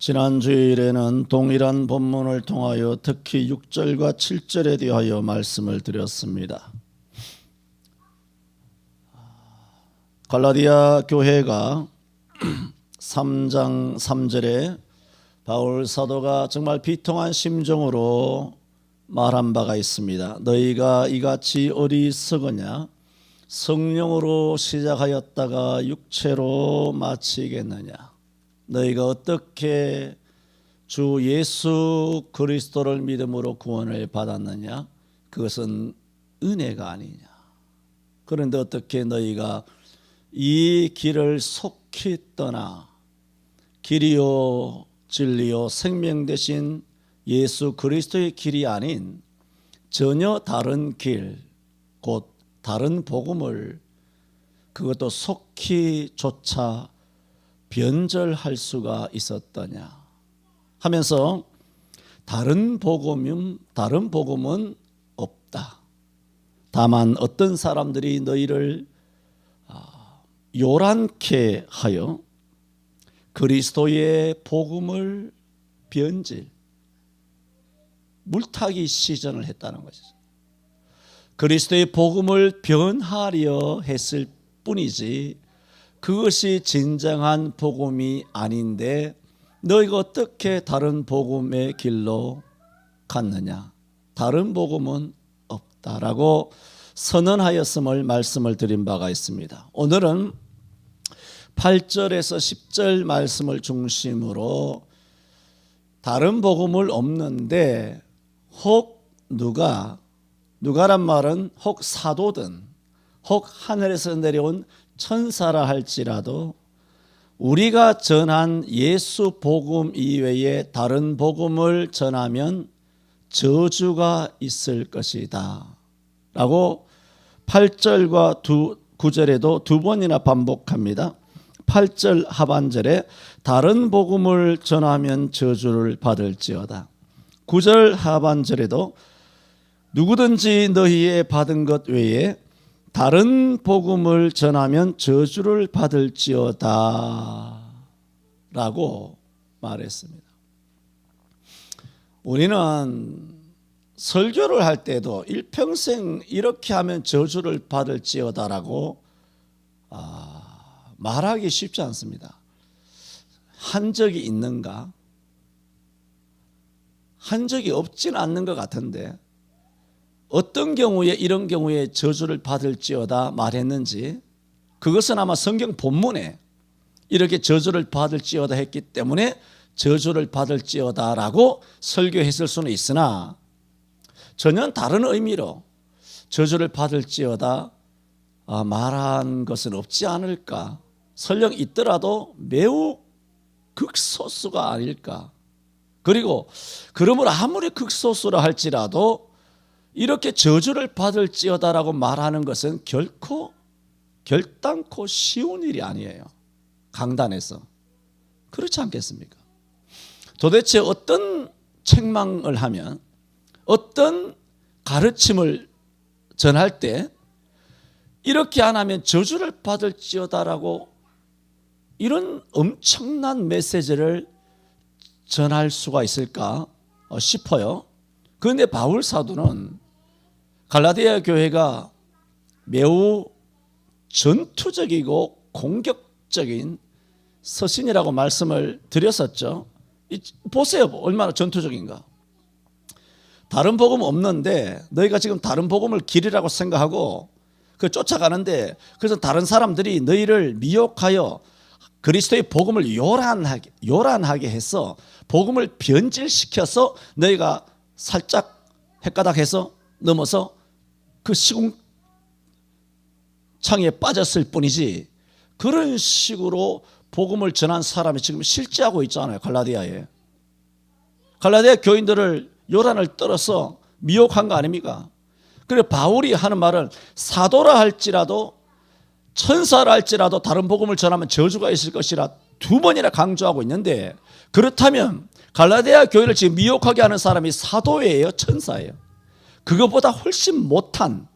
지난 주일에는 동일한 본문을 통하여 특히 6절과 7절에 대하여 말씀을 드렸습니다. 갈라디아 교회가 3장 3절에 바울 사도가 정말 비통한 심정으로 말한 바가 있습니다. 너희가 이같이 어리석으냐? 성령으로 시작하였다가 육체로 마치겠느냐? 너희가 어떻게 주 예수 그리스도를 믿음으로 구원을 받았느냐? 그것은 은혜가 아니냐? 그런데 어떻게 너희가 이 길을 속히 떠나 길이요 진리요 생명 되신 예수 그리스도의 길이 아닌 전혀 다른 길, 곧 다른 복음을 그것도 속히 쫓아 변절할 수가 있었더냐 하면서 다른 복음은 없다. 다만 어떤 사람들이 너희를 요란케 하여 그리스도의 복음을 변질, 물타기 시전을 했다는 것이죠. 그리스도의 복음을 변하려 했을 뿐이지 그것이 진정한 복음이 아닌데 너희가 어떻게 다른 복음의 길로 갔느냐? 다른 복음은 없다라고 선언하였음을 말씀을 드린 바가 있습니다. 오늘은 8절에서 10절 말씀을 중심으로 다른 복음을 없는데 혹 누가란 말은 혹 사도든 혹 하늘에서 내려온 천사라 할지라도 우리가 전한 예수 복음 이외에 다른 복음을 전하면 저주가 있을 것이다 라고 8절과 9절에도 두 번이나 반복합니다. 8절 하반절에 다른 복음을 전하면 저주를 받을지어다. 9절 하반절에도 누구든지 너희의 받은 것 외에 다른 복음을 전하면 저주를 받을지어다 라고 말했습니다. 우리는 설교를 할 때도 일평생 이렇게 하면 저주를 받을지어다 라고 말하기 쉽지 않습니다. 한 적이 있는가? 한 적이 없지는 않는 것 같은데 어떤 경우에 이런 경우에 저주를 받을지어다 말했는지 그것은 아마 성경 본문에 이렇게 저주를 받을지어다 했기 때문에 저주를 받을지어다라고 설교했을 수는 있으나 전혀 다른 의미로 저주를 받을지어다 말한 것은 없지 않을까? 설령 있더라도 매우 극소수가 아닐까? 그리고 그러므로 아무리 극소수라 할지라도 이렇게 저주를 받을지어다라고 말하는 것은 결단코 쉬운 일이 아니에요. 강단에서. 그렇지 않겠습니까? 도대체 어떤 책망을 하면 어떤 가르침을 전할 때 이렇게 안 하면 저주를 받을지어다라고 이런 엄청난 메시지를 전할 수가 있을까 싶어요. 그런데 바울 사도는 갈라디아 교회가 매우 전투적이고 공격적인 서신이라고 말씀을 드렸었죠. 보세요. 얼마나 전투적인가. 다른 복음 없는데 너희가 지금 다른 복음을 길이라고 생각하고 그 쫓아가는데 그래서 다른 사람들이 너희를 미혹하여 그리스도의 복음을 요란하게 해서 복음을 변질시켜서 너희가 살짝 헷가닥해서 넘어서 그 시궁창에 빠졌을 뿐이지 그런 식으로 복음을 전한 사람이 지금 실제하고 있잖아요. 갈라디아 교인들을 요란을 떨어서 미혹한 거 아닙니까? 그래 바울이 하는 말은 사도라 할지라도 천사라 할지라도 다른 복음을 전하면 저주가 있을 것이라 두 번이나 강조하고 있는데 그렇다면 갈라디아 교회를 지금 미혹하게 하는 사람이 사도예요? 천사예요? 그것보다 훨씬 못한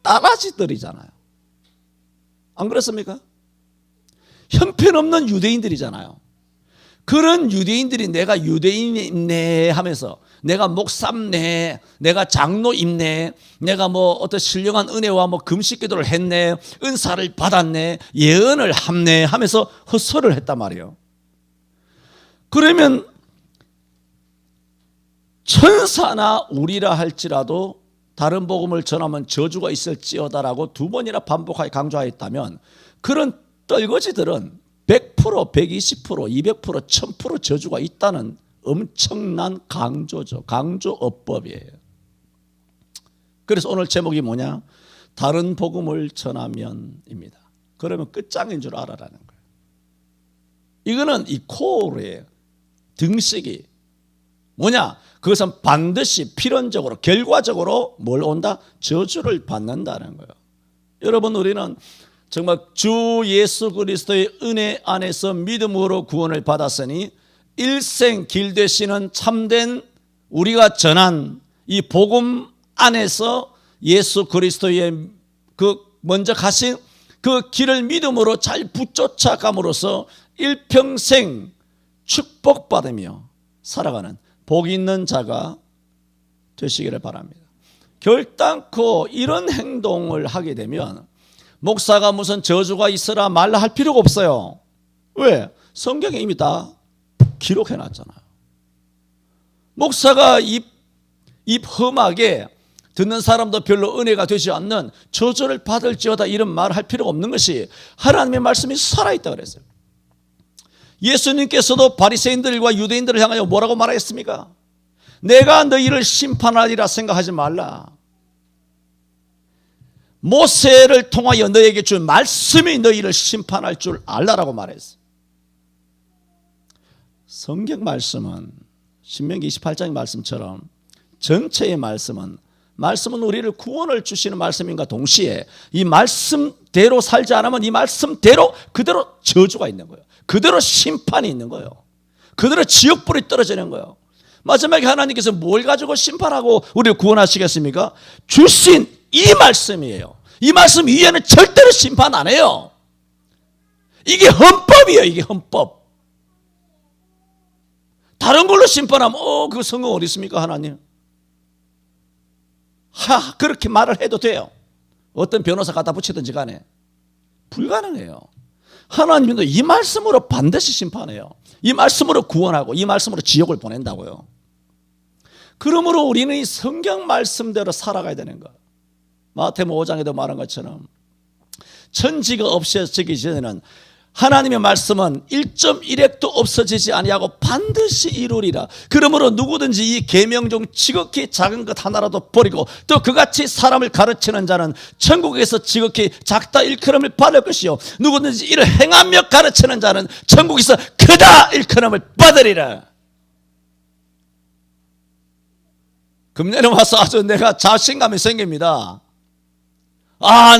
따라지들이잖아요. 안 그렇습니까? 형편없는 유대인들이잖아요. 그런 유대인들이 내가 유대인이네 하면서 내가 목사네, 내가 장로입네, 내가 뭐 어떤 신령한 은혜와 뭐 금식기도를 했네, 은사를 받았네, 예언을 함네 하면서 헛소리를 했단 말이에요. 그러면 천사나 우리라 할지라도 다른 복음을 전하면 저주가 있을지어다라고 두 번이나 반복하게 강조하였다면 그런 떨거지들은 100%, 120%, 200%, 1000% 저주가 있다는 엄청난 강조죠. 강조어법이에요. 그래서 오늘 제목이 뭐냐? 다른 복음을 전하면입니다. 그러면 끝장인 줄 알아라는 거예요. 이거는 이 코어예요. 등식이 뭐냐? 그것은 반드시 필연적으로 결과적으로 뭘 온다? 저주를 받는다는 거예요. 여러분, 우리는 정말 주 예수 그리스도의 은혜 안에서 믿음으로 구원을 받았으니 일생 길 되시는 참된 우리가 전한 이 복음 안에서 예수 그리스도의 그 먼저 가신 그 길을 믿음으로 잘 붙쫓아감으로써 일평생 축복받으며 살아가는 복 있는 자가 되시기를 바랍니다. 결단코 이런 행동을 하게 되면 목사가 무슨 저주가 있으라 말라 할 필요가 없어요. 왜? 성경에 이미 다 기록해 놨잖아요. 목사가 입 험하게 듣는 사람도 별로 은혜가 되지 않는 저주를 받을지어다 이런 말을 할 필요가 없는 것이 하나님의 말씀이 살아있다 그랬어요. 예수님께서도 바리새인들과 유대인들을 향하여 뭐라고 말하였습니까? 내가 너희를 심판하리라 생각하지 말라. 모세를 통하여 너에게 준 말씀이 너희를 심판할 줄 알라라고 말했어요. 성경 말씀은 신명기 28장의 말씀처럼 전체의 말씀은 우리를 구원을 주시는 말씀인가 동시에 이 말씀대로 살지 않으면 이 말씀대로 그대로 저주가 있는 거예요. 그대로 심판이 있는 거예요. 그대로 지옥불이 떨어지는 거예요. 마지막에 하나님께서 뭘 가지고 심판하고 우리를 구원하시겠습니까? 주신 이 말씀이에요. 이 말씀 위에는 절대로 심판 안 해요. 이게 헌법이에요. 이게 헌법. 다른 걸로 심판하면 그 성경 어디 있습니까 하나님? 그렇게 말을 해도 돼요. 어떤 변호사 갖다 붙이든지 간에 불가능해요. 하나님도 이 말씀으로 반드시 심판해요. 이 말씀으로 구원하고 이 말씀으로 지옥을 보낸다고요. 그러므로 우리는 이 성경 말씀대로 살아가야 되는 거. 마태복음 5장에도 말한 것처럼 천지가 없어지기 전에는 하나님의 말씀은 1.1핵도 없어지지 아니하고 반드시 이루리라. 그러므로 누구든지 이 계명 중 지극히 작은 것 하나라도 버리고 또 그같이 사람을 가르치는 자는 천국에서 지극히 작다 일컬음을 받을 것이요 누구든지 이를 행하며 가르치는 자는 천국에서 크다 일컬음을 받으리라. 금년에 와서 아주 내가 자신감이 생깁니다.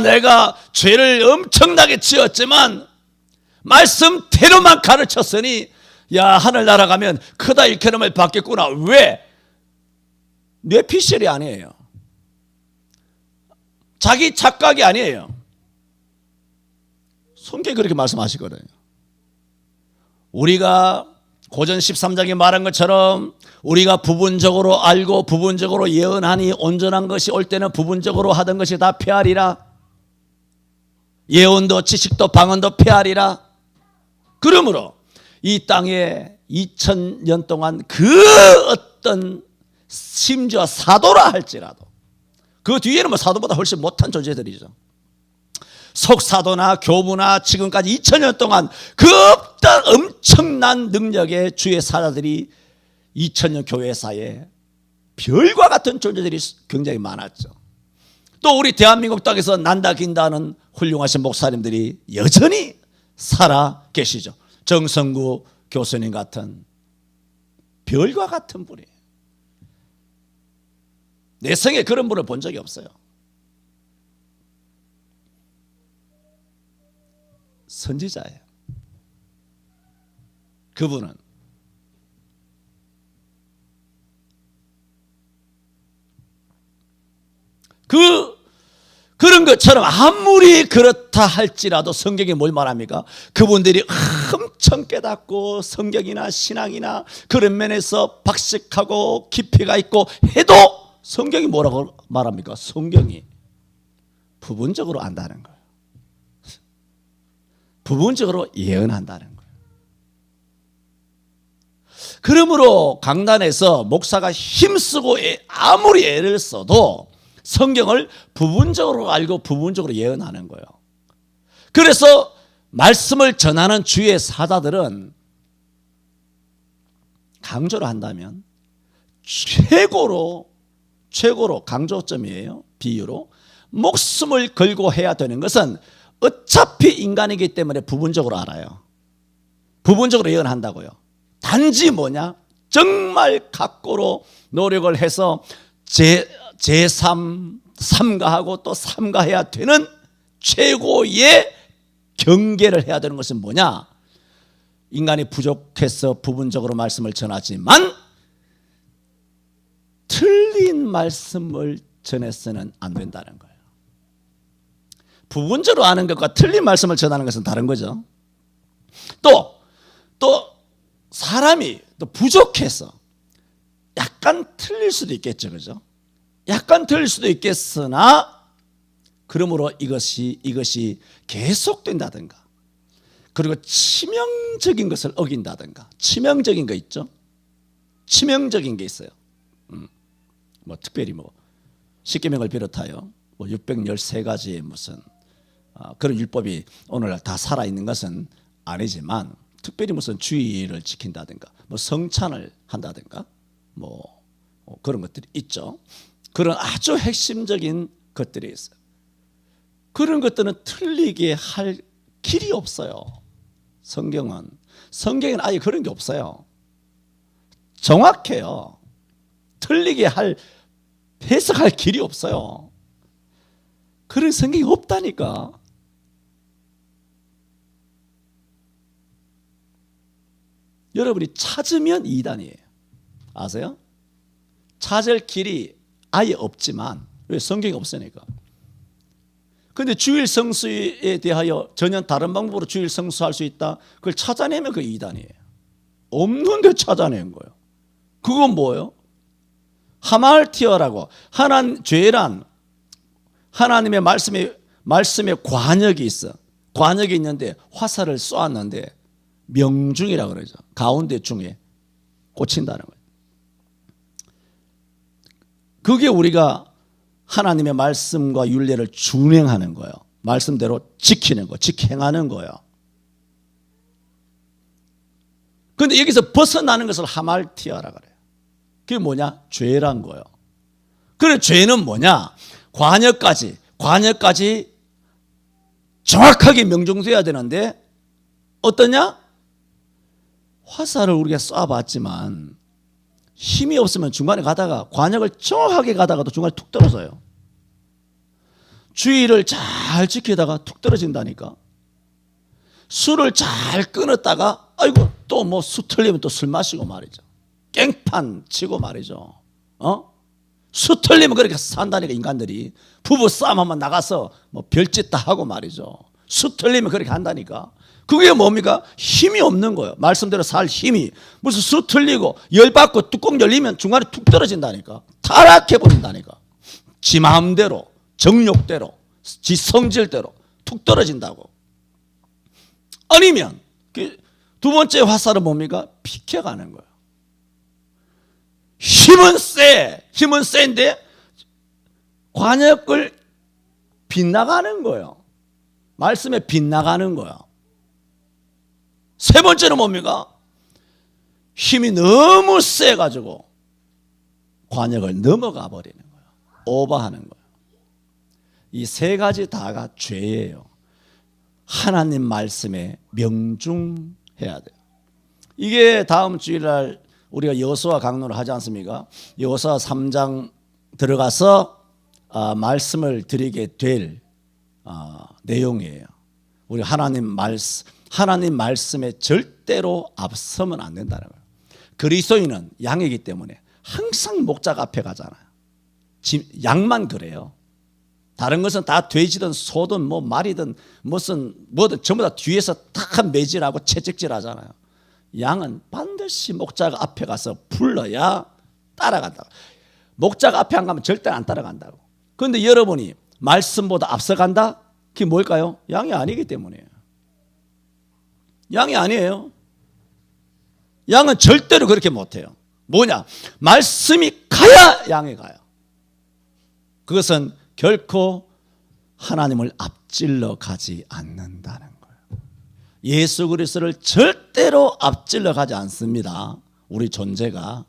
내가 죄를 엄청나게 지었지만 말씀대로만 가르쳤으니 하늘나라 가면 크다 일컬음을 받겠구나. 왜? 뇌피셜이 아니에요. 자기 착각이 아니에요. 성경이 그렇게 말씀하시거든요. 우리가 고전 13장에 말한 것처럼 우리가 부분적으로 알고 부분적으로 예언하니 온전한 것이 올 때는 부분적으로 하던 것이 다 폐하리라. 예언도 지식도 방언도 폐하리라. 그러므로 이 땅에 2000년 동안 그 어떤 심지어 사도라 할지라도 그 뒤에는 뭐 사도보다 훨씬 못한 존재들이죠. 속사도나 교부나 지금까지 2000년 동안 그 어떤 엄청난 능력의 주의 사자들이 2000년 교회사에 별과 같은 존재들이 굉장히 많았죠. 또 우리 대한민국 땅에서 난다 긴다는 훌륭하신 목사님들이 여전히 살아 계시죠. 정성구 교수님 같은 별과 같은 분이에요. 내 생에 그런 분을 본 적이 없어요. 선지자예요. 그분은 그런 것처럼 아무리 그렇다 할지라도 성경이 뭘 말합니까? 그분들이 엄청 깨닫고 성경이나 신앙이나 그런 면에서 박식하고 깊이가 있고 해도 성경이 뭐라고 말합니까? 성경이 부분적으로 안다는 거예요. 부분적으로 예언한다는 거예요. 그러므로 강단에서 목사가 힘쓰고 아무리 애를 써도 성경을 부분적으로 알고 부분적으로 예언하는 거예요. 그래서 말씀을 전하는 주의 사자들은 강조를 한다면 최고로 강조점이에요. 비유로 목숨을 걸고 해야 되는 것은 어차피 인간이기 때문에 부분적으로 알아요. 부분적으로 예언한다고요. 단지 뭐냐? 정말 각고로 노력을 해서 삼가하고 또 삼가해야 되는 최고의 경계를 해야 되는 것은 뭐냐? 인간이 부족해서 부분적으로 말씀을 전하지만 틀린 말씀을 전해서는 안 된다는 거예요. 부분적으로 아는 것과 틀린 말씀을 전하는 것은 다른 거죠. 또 사람이 또 부족해서 약간 틀릴 수도 있겠죠. 그죠? 약간 틀릴 수도 있겠으나 그러므로 이것이 계속된다든가 그리고 치명적인 것을 어긴다든가 치명적인 거 있죠. 치명적인 게 있어요. 특별히 십계명을 비롯하여 613가지의 무슨 그런 율법이 오늘날 다 살아있는 것은 아니지만 특별히 무슨 주의를 지킨다든가 성찬을 한다든가 그런 것들이 있죠. 그런 아주 핵심적인 것들이 있어요. 그런 것들은 틀리게 할 길이 없어요. 성경은 아예 그런 게 없어요. 정확해요. 틀리게 해석할 길이 없어요. 그런 성경이 없다니까. 여러분이 찾으면 이단이에요. 아세요? 찾을 길이 아예 없지만 왜? 성경이 없으니까. 그런데 주일 성수에 대하여 전혀 다른 방법으로 주일 성수할 수 있다. 그걸 찾아내면 그 이단이에요. 없는데 찾아낸 거예요. 그건 뭐예요? 하말티어라고 죄란 하나님의 말씀에 관역이 있어. 관역이 있는데 화살을 쏘았는데 명중이라고 그러죠. 가운데 중에 꽂힌다는 거예요. 그게 우리가 하나님의 말씀과 율례를 준행하는 거예요. 말씀대로 지키는 거, 직행하는 거예요. 그런데 여기서 벗어나는 것을 하말티아라고 그래요. 그게 뭐냐? 죄란 거예요. 그래, 죄는 뭐냐? 관역까지 정확하게 명중돼야 되는데 어떠냐? 화살을 우리가 쏴봤지만 힘이 없으면 중간에 가다가 관역을 정확하게 가다가도 중간에 툭 떨어져요. 주의를 잘 지키다가 툭 떨어진다니까. 술을 잘 끊었다가 아이고 또 수 틀리면 또 술 마시고 말이죠. 깽판 치고 말이죠. 수 틀리면 그렇게 산다니까. 인간들이 부부 싸움 한번 나가서 별짓 다 하고 말이죠. 수 틀리면 그렇게 한다니까. 그게 뭡니까? 힘이 없는 거예요. 말씀대로 살 힘이. 무슨 수 틀리고 열받고 뚜껑 열리면 중간에 툭 떨어진다니까. 타락해버린다니까. 지 마음대로 정욕대로 지 성질대로 툭 떨어진다고. 아니면 두 번째 화살은 뭡니까? 비켜가는 거예요. 힘은 센데 관역을 빗나가는 거예요. 말씀에 빗나가는 거예요. 세 번째는 뭡니까? 힘이 너무 세가지고 관역을 넘어가 버리는 거예요. 오버하는 거예요. 이 세 가지 다가 죄예요. 하나님 말씀에 명중해야 돼요. 이게 다음 주일날 우리가 여호수아 강론을 하지 않습니까? 여호수아 3장 들어가서 말씀을 드리게 될 내용이에요. 우리 하나님 말씀에 절대로 앞서면 안 된다는 거예요. 그리스도인은 양이기 때문에 항상 목자가 앞에 가잖아요. 양만 그래요. 다른 것은 다 돼지든 소든 뭐 말이든 무슨 뭐든 전부 다 뒤에서 다 매질하고 채찍질하잖아요. 양은 반드시 목자가 앞에 가서 불러야 따라간다. 목자가 앞에 안 가면 절대 안 따라간다고. 그런데 여러분이 말씀보다 앞서간다? 그게 뭘까요? 양이 아니기 때문이에요. 양이 아니에요. 양은 절대로 그렇게 못해요. 뭐냐? 말씀이 가야 양이 가요. 그것은 결코 하나님을 앞질러 가지 않는다는 거예요. 예수 그리스도를 절대로 앞질러 가지 않습니다. 우리 존재가,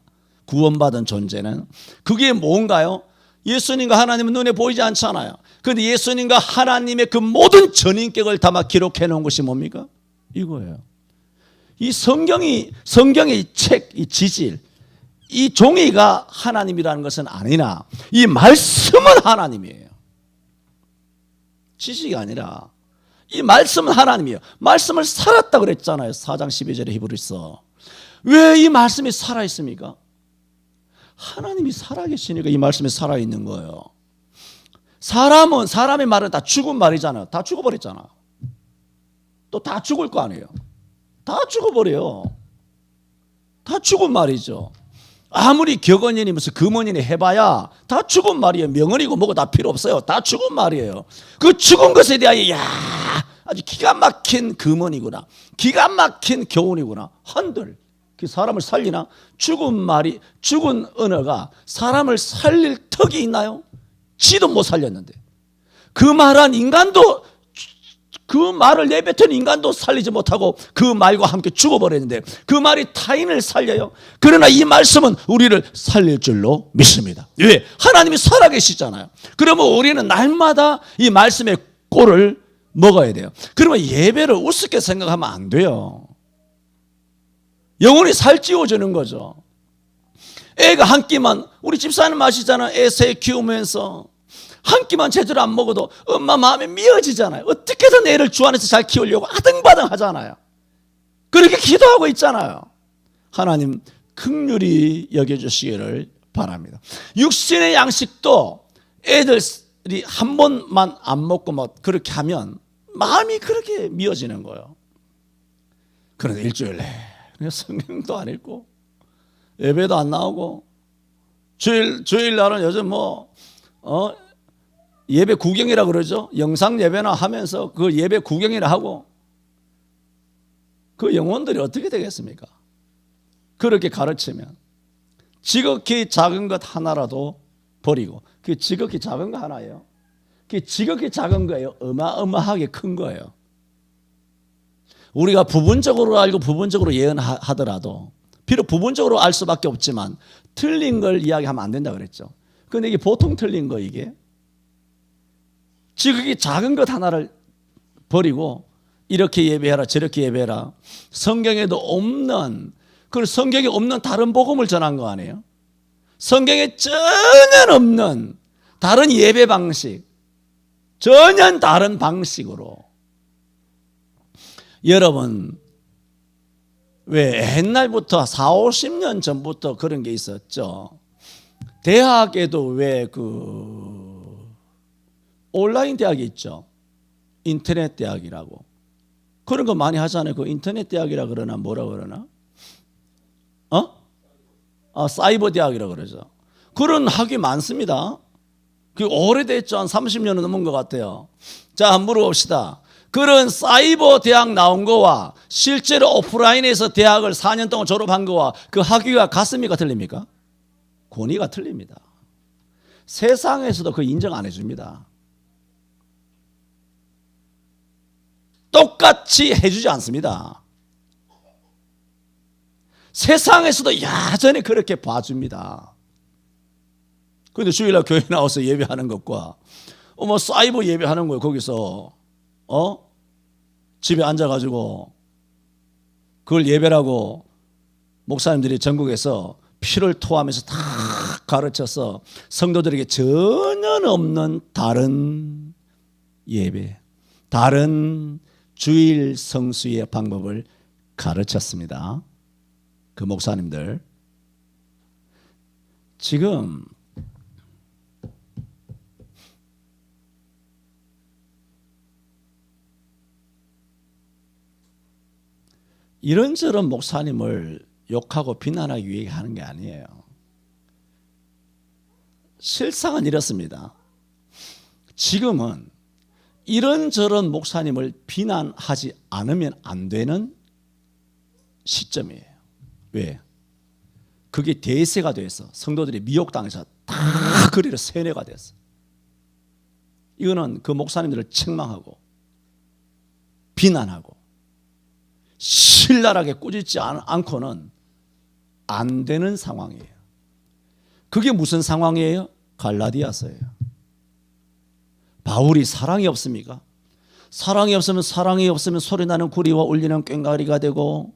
구원받은 존재는. 그게 뭔가요? 예수님과 하나님은 눈에 보이지 않잖아요. 그런데 예수님과 하나님의 그 모든 전인격을 담아 기록해 놓은 것이 뭡니까? 이거예요. 이 성경의 이 책, 이 지질, 이 종이가 하나님이라는 것은 아니나 이 말씀은 하나님이에요. 지식이 아니라 이 말씀은 하나님이에요. 말씀을 살았다 그랬잖아요. 4장 12절에 히브리서. 왜 이 말씀이 살아있습니까? 하나님이 살아계시니까 이 말씀이 살아있는 거예요. 사람의 말은 다 죽은 말이잖아요. 다 죽어버렸잖아. 또 다 죽을 거 아니에요. 다 죽어버려요. 다 죽은 말이죠. 아무리 격언이니 무슨 금언이니 해봐야 다 죽은 말이에요. 명언이고 뭐고 다 필요 없어요. 다 죽은 말이에요. 그 죽은 것에 대하여 아주 기가 막힌 금언이구나, 기가 막힌 교훈이구나 한들 그 사람을 살리나? 죽은 말이, 죽은 언어가 사람을 살릴 턱이 있나요? 지도 못 살렸는데 그 말한 인간도, 그 말을 내뱉은 인간도 살리지 못하고 그 말과 함께 죽어버렸는데 그 말이 타인을 살려요? 그러나 이 말씀은 우리를 살릴 줄로 믿습니다. 왜? 하나님이 살아계시잖아요. 그러면 우리는 날마다 이 말씀의 꼴을 먹어야 돼요. 그러면 예배를 우습게 생각하면 안 돼요. 영혼이 살찌워지는 거죠. 애가 한 끼만, 우리 집사님 아시잖아요. 애 새 키우면서 한 끼만 제대로 안 먹어도 엄마 마음이 미어지잖아요. 어떻게든 애를 주 안에서 잘 키우려고 아등바등 하잖아요. 그렇게 기도하고 있잖아요. 하나님 긍휼히 여겨주시기를 바랍니다. 육신의 양식도 애들이 한 번만 안 먹고 뭐 그렇게 하면 마음이 그렇게 미어지는 거예요. 그런데 일주일 내내 성경도 안 읽고 예배도 안 나오고 주일날은 요즘 예배 구경이라 그러죠. 영상 예배나 하면서 그 예배 구경이라 하고 그 영혼들이 어떻게 되겠습니까? 그렇게 가르치면 지극히 작은 것 하나라도 버리고, 그 지극히 작은 거 하나예요. 그 지극히 작은 거예요. 어마어마하게 큰 거예요. 우리가 부분적으로 알고 부분적으로 예언하더라도, 비록 부분적으로 알 수밖에 없지만 틀린 걸 이야기하면 안 된다 그랬죠. 그런데 이게 보통 틀린 거, 이게 지극히 작은 것 하나를 버리고 이렇게 예배해라 저렇게 예배해라, 성경에도 없는, 그 성경에 없는 다른 복음을 전한 거 아니에요? 성경에 전혀 없는 다른 예배 방식, 전혀 다른 방식으로. 여러분, 왜 옛날부터 4, 50년 전부터 그런 게 있었죠. 대학에도 왜 온라인 대학이 있죠. 인터넷 대학이라고. 그런 거 많이 하잖아요. 그 인터넷 대학이라 그러나 뭐라 그러나? 사이버 대학이라 그러죠. 그런 학위 많습니다. 그 오래됐죠. 한 30년은 넘은 것 같아요. 자, 한번 물어봅시다. 그런 사이버 대학 나온 거와 실제로 오프라인에서 대학을 4년 동안 졸업한 거와 그 학위가 같습니까? 틀립니까? 권위가 틀립니다. 세상에서도 그 인정 안 해줍니다. 똑같이 해주지 않습니다. 세상에서도 여전히 그렇게 봐줍니다. 그런데 주일날 교회 나와서 예배하는 것과 사이버 예배하는 거예요. 거기서 집에 앉아가지고 그걸 예배라고 목사님들이 전국에서 피를 토하면서 다 가르쳐서 성도들에게 전혀 없는 다른 예배, 다른 주일 성수의 방법을 가르쳤습니다. 그 목사님들. 지금 이런저런 목사님을 욕하고 비난하기 위해 하는 게 아니에요. 실상은 이렇습니다. 지금은 이런저런 목사님을 비난하지 않으면 안 되는 시점이에요. 왜? 그게 대세가 돼서 성도들이 미혹당해서 다 그리로 세뇌가 됐어. 이거는 그 목사님들을 책망하고 비난하고 신랄하게 꾸짖지 않고는 안 되는 상황이에요. 그게 무슨 상황이에요? 갈라디아서예요. 바울이 사랑이 없습니까? 사랑이 없으면 소리나는 구리와 울리는 꽹과리가 되고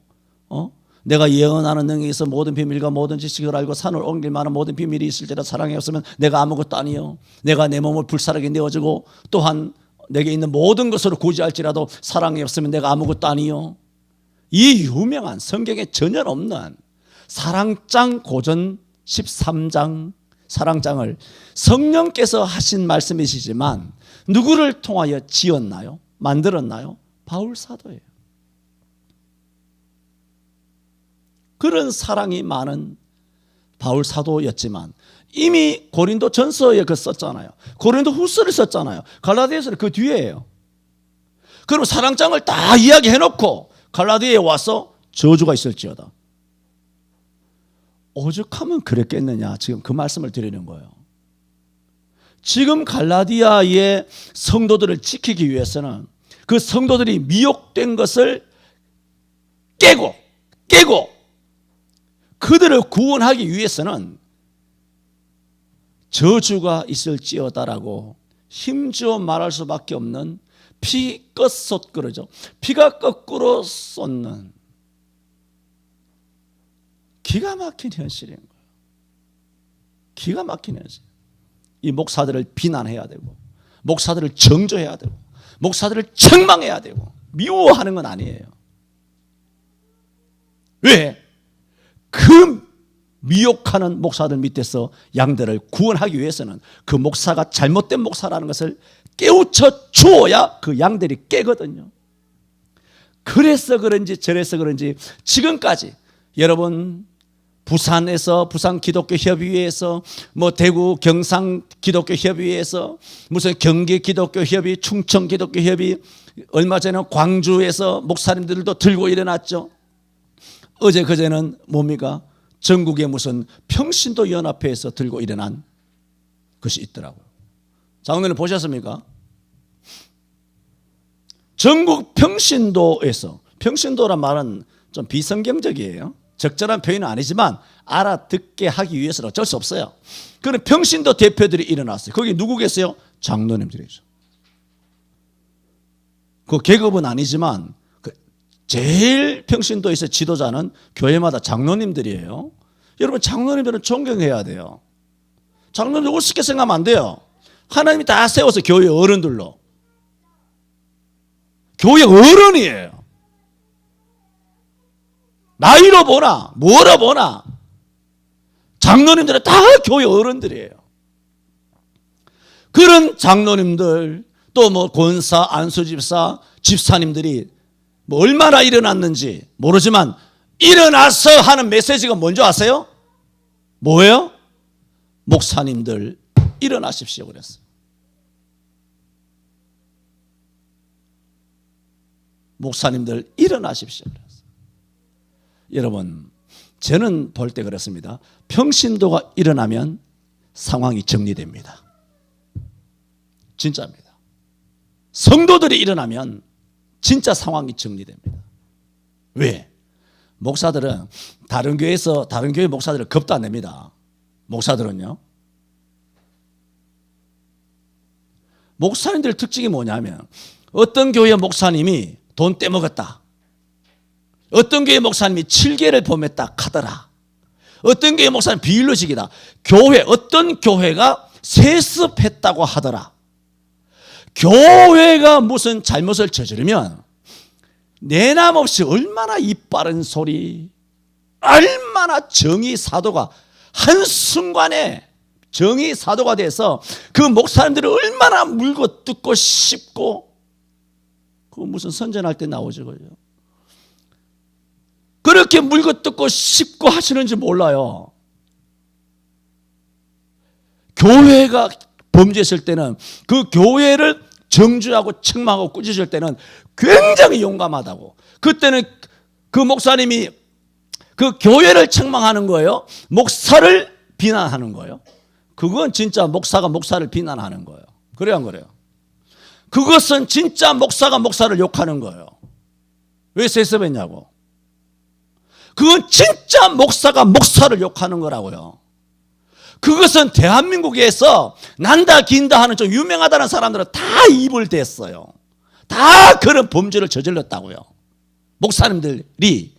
내가 예언하는 능력이 있어 모든 비밀과 모든 지식을 알고 산을 옮길 만한 모든 비밀이 있을지라 사랑이 없으면 내가 아무것도 아니요 내가 내 몸을 불사르게 내어주고 또한 내게 있는 모든 것으로 구제할지라도 사랑이 없으면 내가 아무것도 아니요. 이 유명한 성경에 전혀 없는 사랑장 고전 13장 사랑장을 성령께서 하신 말씀이시지만 누구를 통하여 지었나요? 만들었나요? 바울 사도예요. 그런 사랑이 많은 바울 사도였지만 이미 고린도 전서에 그 썼잖아요. 고린도 후서를 썼잖아요. 갈라디아서는 그 뒤에예요. 그럼 사랑장을 다 이야기해놓고 갈라디아에 와서 저주가 있을지어다. 오죽하면 그랬겠느냐. 지금 그 말씀을 드리는 거예요. 지금 갈라디아의 성도들을 지키기 위해서는 그 성도들이 미혹된 것을 깨고 그들을 구원하기 위해서는 저주가 있을지어다라고 힘주어 말할 수밖에 없는 피가 거꾸로 쏟는 기가 막힌 현실인 거예요. 기가 막힌 현실. 이 목사들을 비난해야 되고 목사들을 정죄해야 되고 목사들을 책망해야 되고 미워하는 건 아니에요. 왜? 그 미혹하는 목사들 밑에서 양들을 구원하기 위해서는 그 목사가 잘못된 목사라는 것을 깨우쳐 주어야 그 양들이 깨거든요. 그래서 그런지 저래서 그런지 지금까지 여러분 부산에서 부산 기독교 협의회에서 대구 경상 기독교 협의회에서 무슨 경기 기독교 협의 충청 기독교 협의 얼마 전에 광주에서 목사님들도 들고 일어났죠. 어제 그제는 뭡니까? 전국의 무슨 평신도 연합회에서 들고 일어난 것이 있더라고요. 장로님 보셨습니까? 전국 평신도에서, 평신도란 말은 좀 비성경적이에요. 적절한 표현은 아니지만 알아듣게 하기 위해서는 어쩔 수 없어요. 그런 평신도 대표들이 일어났어요. 거기 누구 계세요? 장로님들이죠. 그 계급은 아니지만 제일 평신도에서 지도자는 교회마다 장로님들이에요. 여러분 장로님들은 존경해야 돼요. 장로님들 우습게 생각하면 안 돼요. 하나님이 다 세워서 교회 어른들로. 교회 어른이에요. 나이로 보나 뭐로 보나 장로님들은 다 교회 어른들이에요. 그런 장로님들 또 권사, 안수집사, 집사님들이 얼마나 일어났는지 모르지만 일어나서 하는 메시지가 뭔지 아세요? 뭐예요? 목사님들 일어나십시오 그랬어요. 목사님들 일어나십시오 그랬어요. 여러분 저는 볼 때 그렇습니다. 평신도가 일어나면 상황이 정리됩니다. 진짜입니다. 성도들이 일어나면 진짜 상황이 정리됩니다. 왜? 목사들은 다른 교회 목사들을 겁도 안 냅니다. 목사들은요. 목사님들 특징이 뭐냐면 어떤 교회 목사님이 돈 떼먹었다. 어떤 교회 목사님이 7개를 범했다 카더라. 어떤 교회 목사님 비일로직이다. 어떤 교회가 세습했다고 하더라. 교회가 무슨 잘못을 저지르면 내남없이 얼마나 이빠른 소리, 얼마나 정의 사도가 한순간에 정의 사도가 돼서 그 목사님들을 얼마나 물고 뜯고 씹고 그 무슨 선전할 때 나오죠. 그렇게 물고 뜯고 씹고 하시는지 몰라요. 교회가 범죄했을 때는 그 교회를 정죄하고 책망하고 꾸짖을 때는 굉장히 용감하다고. 그때는 그 목사님이 그 교회를 책망하는 거예요? 목사를 비난하는 거예요? 그건 진짜 목사가 목사를 비난하는 거예요. 그래요, 안 그래요? 그것은 진짜 목사가 목사를 욕하는 거예요. 왜 세습했냐고. 그건 진짜 목사가 목사를 욕하는 거라고요. 그것은 대한민국에서 난다 긴다 하는 좀 유명하다는 사람들은 다 입을 댔어요. 다 그런 범죄를 저질렀다고요. 목사님들이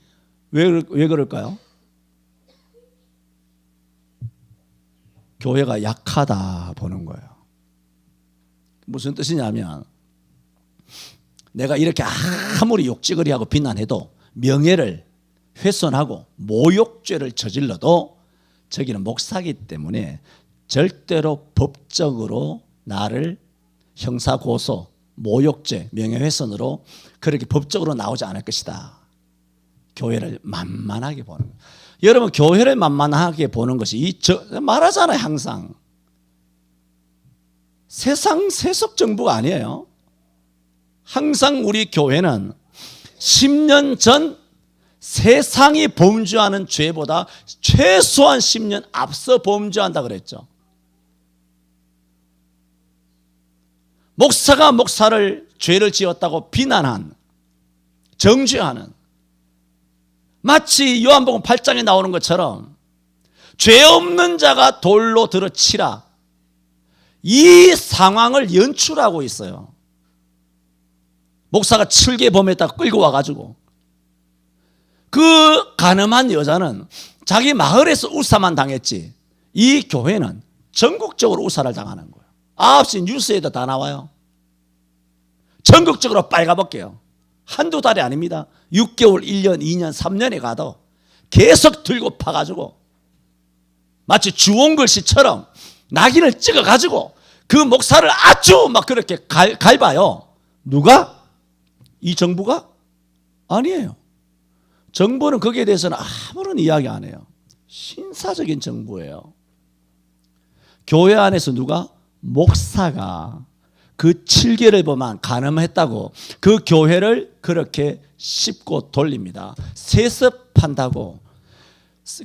왜 그럴까요? 교회가 약하다 보는 거예요. 무슨 뜻이냐면 내가 이렇게 아무리 욕지거리하고 비난해도 명예를 훼손하고 모욕죄를 저질러도 저기는 목사기 때문에 절대로 법적으로 나를 형사고소, 모욕죄, 명예훼손으로 그렇게 법적으로 나오지 않을 것이다. 교회를 만만하게 보는 거예요. 여러분, 교회를 만만하게 보는 것이 말하잖아요, 항상. 세상 세속 정부가 아니에요. 항상 우리 교회는 10년 전 세상이 범죄하는 죄보다 최소한 10년 앞서 범죄한다 그랬죠. 목사가 목사를 죄를 지었다고 비난한, 정죄하는, 마치 요한복음 8장에 나오는 것처럼 죄 없는 자가 돌로 들어치라, 이 상황을 연출하고 있어요. 목사가 칠개 범했다가 끌고 와가지고 그 가늠한 여자는 자기 마을에서 우사만 당했지, 이 교회는 전국적으로 우사를 당하는 거예요. 9시 뉴스에도 다 나와요. 전국적으로 빨가벗겨요. 한두 달이 아닙니다. 6개월, 1년, 2년, 3년에 가도 계속 들고 파가지고 마치 주홍글씨처럼 낙인을 찍어가지고 그 목사를 아주 막 그렇게 갈봐요. 누가? 이 정부가? 아니에요. 정부는 거기에 대해서는 아무런 이야기 안 해요. 신사적인 정부예요. 교회 안에서 누가? 목사가 그 7개를 범한 간음했다고 그 교회를 그렇게 씹고 돌립니다. 세습한다고.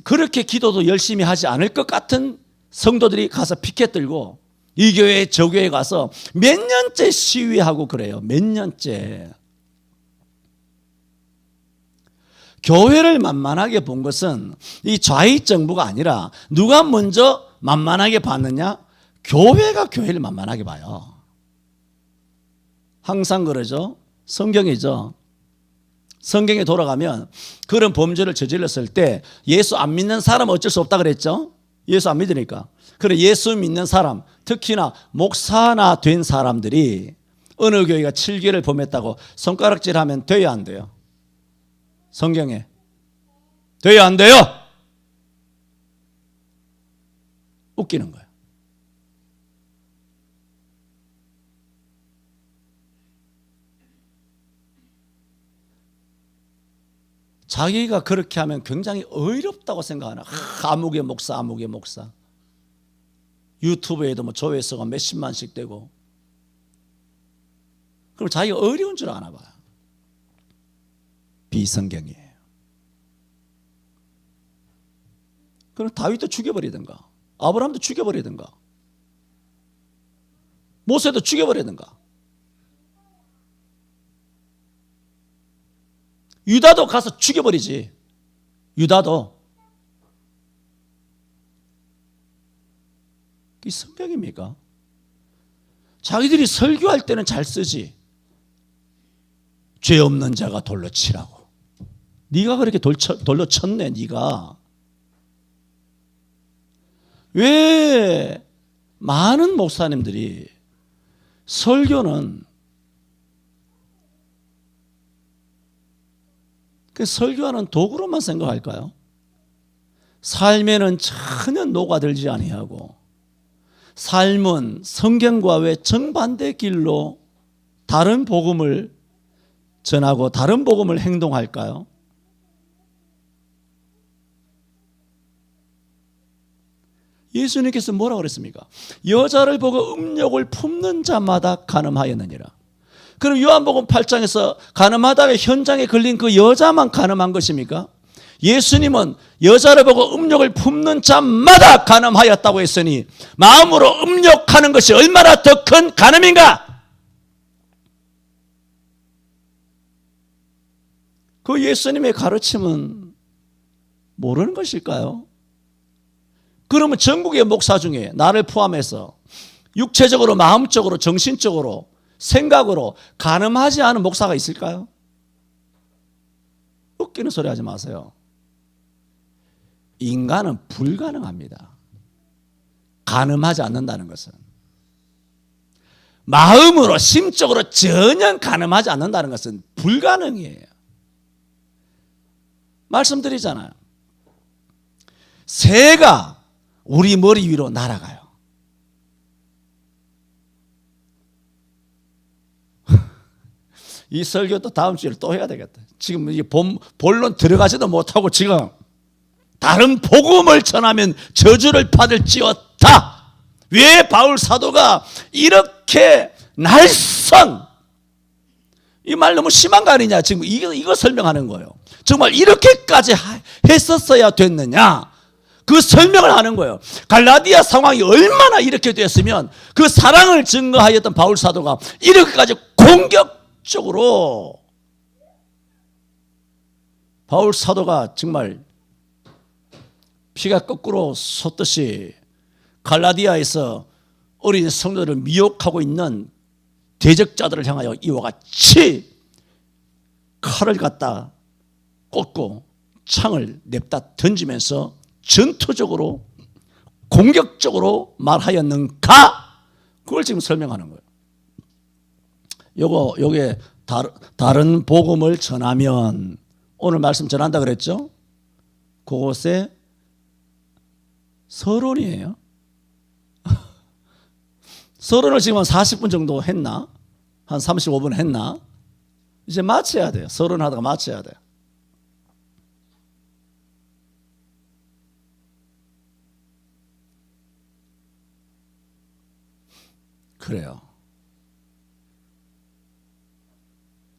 그렇게 기도도 열심히 하지 않을 것 같은 성도들이 가서 피켓 들고 이 교회 저 교회 가서 몇 년째 시위하고 그래요. 몇 년째. 교회를 만만하게 본 것은 이 좌익 정부가 아니라 누가 먼저 만만하게 봤느냐? 교회가 교회를 만만하게 봐요. 항상 그러죠. 성경이죠. 성경에 돌아가면 그런 범죄를 저질렀을 때 예수 안 믿는 사람은 어쩔 수 없다 그랬죠. 예수 안 믿으니까. 그래, 예수 믿는 사람, 특히나 목사나 된 사람들이 어느 교회가 7개를 범했다고 손가락질하면 돼야 안 돼요? 성경에 돼야 안 돼요? 웃기는 거예요. 자기가 그렇게 하면 굉장히 어이롭다고 생각하나. 아무개 목사, 아무개 목사. 유튜브에도 뭐 조회수가 몇십만씩 되고. 그럼 자기가 어려운 줄 아나 봐요. 비성경이에요. 그럼 다윗도 죽여버리든가, 아브라함도 죽여버리든가, 모세도 죽여버리든가, 유다도 가서 죽여버리지. 유다도. 이게 성경입니까? 자기들이 설교할 때는 잘 쓰지. 죄 없는 자가 돌로 치라고. 네가 그렇게 돌로 쳤네, 네가. 왜 많은 목사님들이 설교는 그 설교하는 도구로만 생각할까요? 삶에는 전혀 녹아들지 아니하고 삶은 성경과 왜 정반대 길로 다른 복음을 전하고 다른 복음을 행동할까요? 예수님께서 뭐라고 그랬습니까? 여자를 보고 음욕을 품는 자마다 간음하였느니라. 그럼 요한복음 8장에서 간음하다가 현장에 걸린 그 여자만 간음한 것입니까? 예수님은 여자를 보고 음욕을 품는 자마다 간음하였다고 했으니 마음으로 음욕하는 것이 얼마나 더 큰 간음인가? 그 예수님의 가르침은 모르는 것일까요? 그러면 전국의 목사 중에 나를 포함해서 육체적으로, 마음적으로, 정신적으로, 생각으로 간음하지 않은 목사가 있을까요? 웃기는 소리 하지 마세요. 인간은 불가능합니다. 간음하지 않는다는 것은. 마음으로, 심적으로 전혀 간음하지 않는다는 것은 불가능이에요. 말씀드리잖아요. 새가 우리 머리 위로 날아가요. 이 설교도 다음 주에 또 해야 되겠다. 지금 이게 본론 들어가지도 못하고 지금 다른 복음을 전하면 저주를 받을지어다. 왜 바울 사도가 이렇게 날선, 이 말 너무 심한 거 아니냐? 지금 이거 설명하는 거예요. 정말 이렇게까지 했었어야 됐느냐? 그 설명을 하는 거예요. 갈라디아 상황이 얼마나 이렇게 됐으면 그 사랑을 증거하였던 바울 사도가 이렇게까지 공격적으로, 바울 사도가 정말 피가 거꾸로 솟듯이 갈라디아에서 어린 성도들을 미혹하고 있는 대적자들을 향하여 이와 같이 칼을 갖다 꽂고 창을 냅다 던지면서 전투적으로 공격적으로 말하였는가? 그걸 지금 설명하는 거예요. 요게 다른 복음을 전하면, 오늘 말씀 전한다 그랬죠? 그곳에 서론이에요. 서론을 지금 한 40분 정도 했나? 한 35분 했나? 이제 마쳐야 돼요. 서론 하다가 마쳐야 돼요. 그래요.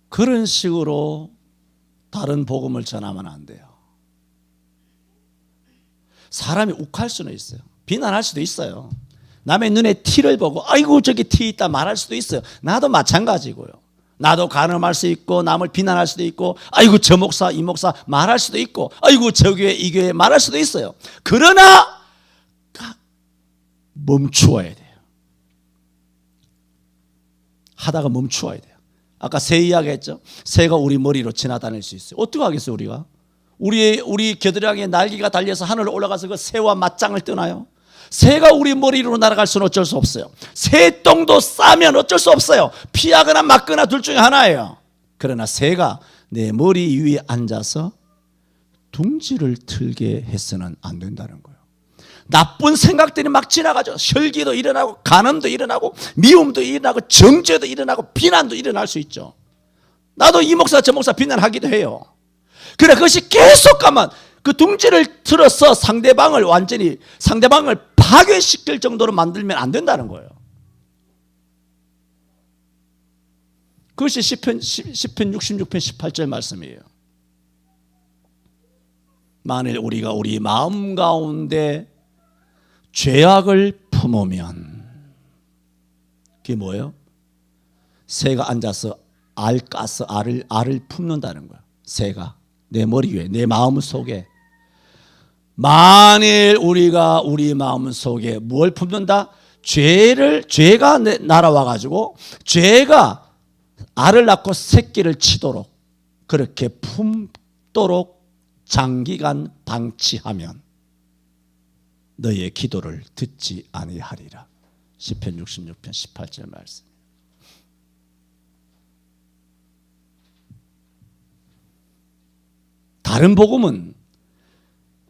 그런 식으로 다른 복음을 전하면 안 돼요. 사람이 욱할 수는 있어요. 비난할 수도 있어요. 남의 눈에 티를 보고 아이고 저기 티 있다 말할 수도 있어요. 나도 마찬가지고요. 나도 간음할 수 있고 남을 비난할 수도 있고 아이고 저 목사 이 목사 말할 수도 있고 아이고 저 교회 이 교회 말할 수도 있어요. 그러나 멈추어야 돼요. 하다가 멈추어야 돼요. 아까 새 이야기 했죠. 새가 우리 머리로 지나다닐 수 있어요. 어떻게 하겠어요 우리가? 우리 겨드랑이에 날개가 달려서 하늘로 올라가서 그 새와 맞짱을 뜨나요? 새가 우리 머리로 날아갈 수는 어쩔 수 없어요. 새똥도 싸면 어쩔 수 없어요. 피하거나 맞거나 둘 중에 하나예요. 그러나 새가 내 머리 위에 앉아서 둥지를 틀게 해서는 안 된다는 거예요. 나쁜 생각들이 막 지나가죠. 혈기도 일어나고 간음도 일어나고 미움도 일어나고 정죄도 일어나고 비난도 일어날 수 있죠. 나도 이 목사 저 목사 비난하기도 해요. 그래 그것이 계속 가면 그 둥지를 틀어서 상대방을 파괴시킬 정도로 만들면 안 된다는 거예요. 그것이 시편 66편 18절 말씀이에요. 만일 우리가 우리 마음 가운데 죄악을 품으면, 그게 뭐예요? 새가 앉아서 알을 품는다는 거예요. 새가 내 머리 위에, 내 마음 속에. 만일 우리가 우리 마음 속에 뭘 품는다? 죄가 날아와 가지고 죄가 알을 낳고 새끼를 치도록 그렇게 품도록 장기간 방치하면 너의 기도를 듣지 아니하리라. 시편 66편 18절 말씀. 다른 복음은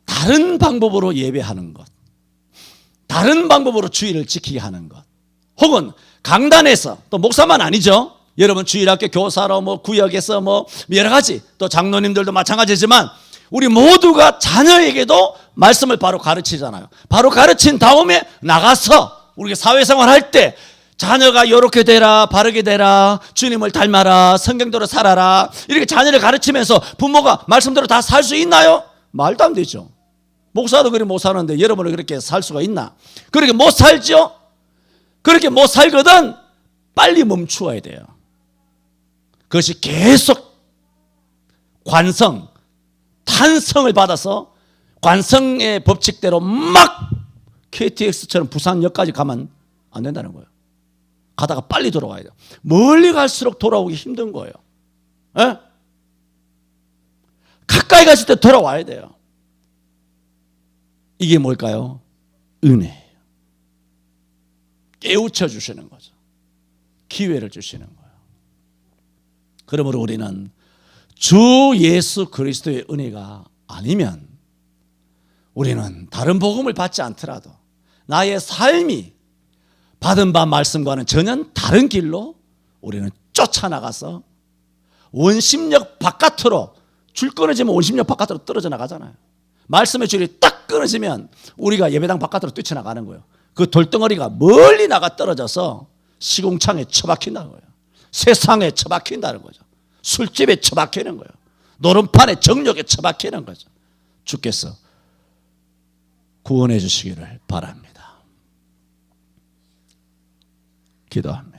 다른 방법으로 예배하는 것, 다른 방법으로 주일을 지키게 하는 것, 혹은 강단에서, 또 목사만 아니죠. 여러분 주일학교 교사로 구역에서 여러 가지, 또 장로님들도 마찬가지지만 우리 모두가 자녀에게도 말씀을 바로 가르치잖아요. 바로 가르친 다음에 나가서 우리가 사회생활 할 때 자녀가 이렇게 되라, 바르게 되라, 주님을 닮아라, 성경대로 살아라, 이렇게 자녀를 가르치면서 부모가 말씀대로 다 살 수 있나요? 말도 안 되죠. 목사도 그렇게 못 사는데 여러분은 그렇게 살 수가 있나? 그렇게 못 살죠? 그렇게 못 살거든 빨리 멈추어야 돼요. 그것이 계속 관성, 탄성을 받아서 관성의 법칙대로 막 KTX처럼 부산역까지 가면 안 된다는 거예요. 가다가 빨리 돌아와야 돼요. 멀리 갈수록 돌아오기 힘든 거예요. 에? 가까이 갔을 때 돌아와야 돼요. 이게 뭘까요? 은혜예요. 깨우쳐 주시는 거죠. 기회를 주시는 거예요. 그러므로 우리는 주 예수 그리스도의 은혜가 아니면 우리는 다른 복음을 받지 않더라도 나의 삶이 받은 바 말씀과는 전혀 다른 길로 우리는 쫓아나가서 원심력 바깥으로, 줄 끊어지면 원심력 바깥으로 떨어져 나가잖아요. 말씀의 줄이 딱 끊어지면 우리가 예배당 바깥으로 뛰쳐나가는 거예요. 그 돌덩어리가 멀리 나가 떨어져서 시궁창에 처박힌다는 거예요. 세상에 처박힌다는 거죠. 술집에 처박히는 거예요. 노름판에 정욕에 처박히는 거죠. 주께서 구원해 주시기를 바랍니다. 기도합니다.